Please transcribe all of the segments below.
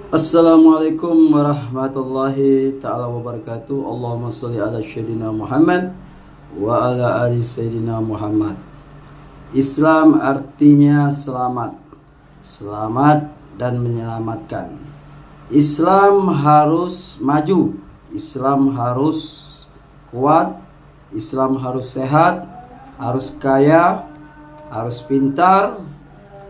Assalamualaikum warahmatullahi ta'ala wabarakatuh. Allahumma sholli ala Sayyidina Muhammad wa ala ali Sayyidina Muhammad. Islam artinya selamat. Selamat dan menyelamatkan. Islam harus maju. Islam harus kuat. Islam harus sehat. Harus kaya. Harus pintar.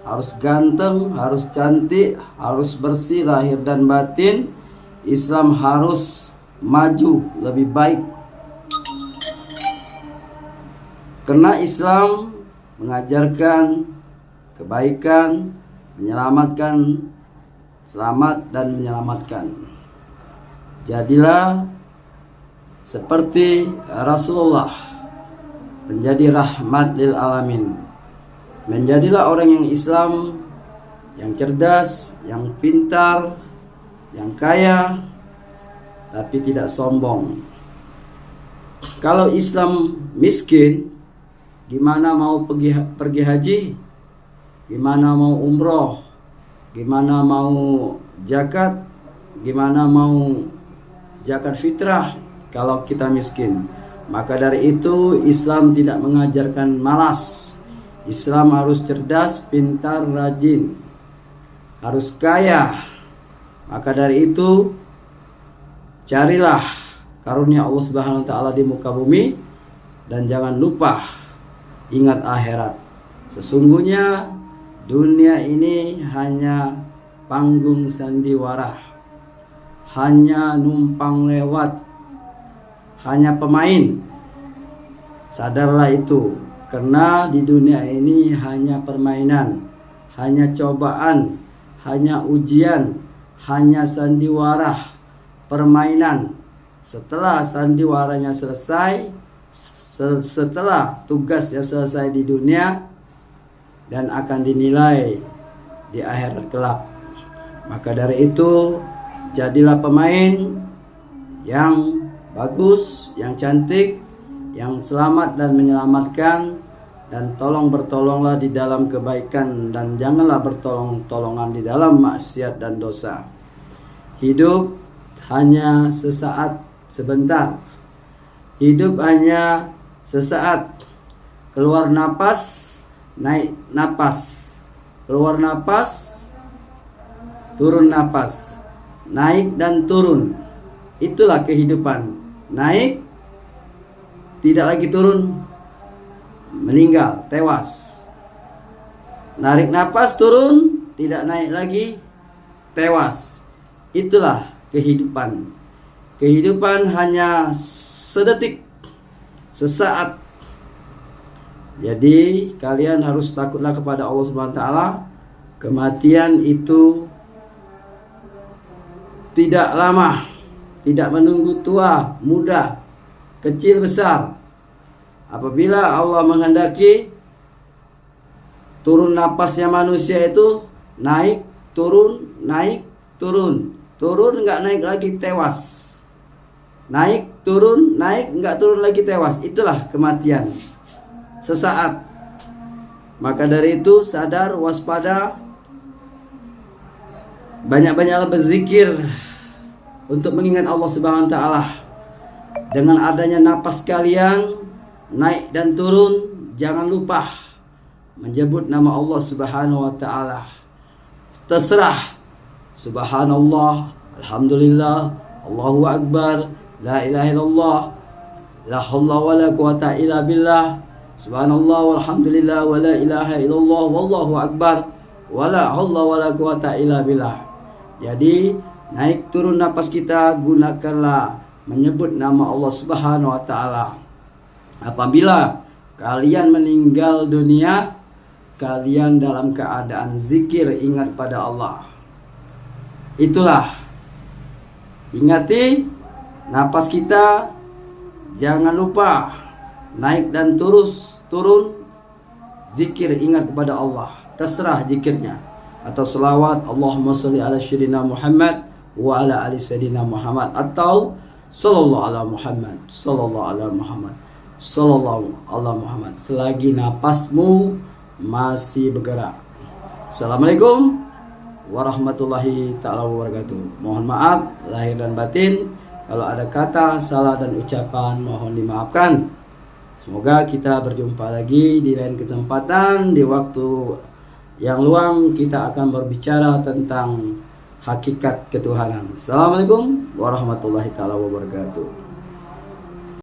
Harus ganteng, harus cantik, harus bersih lahir dan batin. Islam harus maju lebih baik. Karena Islam mengajarkan kebaikan, menyelamatkan, selamat dan menyelamatkan. Jadilah seperti Rasulullah, menjadi rahmat lil alamin. Menjadilah orang yang Islam, yang cerdas, yang pintar, yang kaya, tapi tidak sombong. Kalau Islam miskin, gimana mau pergi haji? Gimana mau umroh? Gimana mau zakat? Gimana mau zakat fitrah kalau kita miskin? Maka dari itu Islam tidak mengajarkan malas. Islam harus cerdas, pintar, rajin, harus kaya. Maka dari itu carilah karunia Allah Subhanahu wa taala di muka bumi dan jangan lupa ingat akhirat. Sesungguhnya dunia ini hanya panggung sandiwara, hanya numpang lewat, hanya pemain. Sadarlah itu. Karena di dunia ini hanya permainan, hanya cobaan, hanya ujian, hanya sandiwara, permainan. Setelah sandiwaranya selesai, setelah tugasnya selesai di dunia, dan akan dinilai di akhirat kelak. Maka dari itu, jadilah pemain yang bagus, yang cantik, yang selamat dan menyelamatkan, dan tolong bertolonglah di dalam kebaikan dan janganlah bertolong-tolongan di dalam maksiat dan dosa. Hidup hanya sesaat, sebentar. Hidup hanya sesaat. Keluar napas, naik napas. Keluar napas, turun napas. Naik dan turun. Itulah kehidupan. Naik, tidak lagi turun, meninggal, tewas. Narik napas, turun, tidak naik lagi, tewas. Itulah kehidupan. Kehidupan hanya sedetik, sesaat. Jadi kalian harus takutlah kepada Allah Subhanahu wa taala. Kematian itu tidak lama, tidak menunggu tua, muda, kecil, besar. Apabila Allah menghendaki turun napasnya manusia itu naik, turun, naik, turun. Turun nggak naik lagi, tewas. Naik, turun, naik, nggak turun lagi, tewas. Itulah kematian. Sesaat. Maka dari itu sadar, waspada. Banyak-banyaklah berzikir untuk mengingat Allah Subhanahu wa taala. Dengan adanya napas kalian naik dan turun, jangan lupa menyebut nama Allah Subhanahu wa taala. Terserah. Subhanallah, alhamdulillah, Allahu akbar, la ilaha illallah, la haula wala quwata illa billah. Subhanallah walhamdulillah wa la ilaha illallah wallahu akbar, wa la haula wala quwata illa billah. Jadi naik turun napas kita gunakanlah menyebut nama Allah Subhanahu wa taala. Apabila kalian meninggal dunia, kalian dalam keadaan zikir, ingat pada Allah. Itulah. Ingati napas kita, jangan lupa naik dan turun, zikir, ingat kepada Allah. Terserah zikirnya. Atau selawat Allahumma sholli ala Sayyidina Muhammad wa ala ali Sayyidina Muhammad, atau sallallahu ala Muhammad, sallallahu ala Muhammad, sallallahu ala Muhammad, selagi napasmu masih bergerak. Assalamualaikum warahmatullahi taala wabarakatuh. Mohon maaf lahir dan batin kalau ada kata salah dan ucapan, mohon dimaafkan. Semoga kita berjumpa lagi di lain kesempatan, di waktu yang luang kita akan berbicara tentang hakikat ketuhanan. Assalamualaikum warahmatullahi taala wabarakatuh.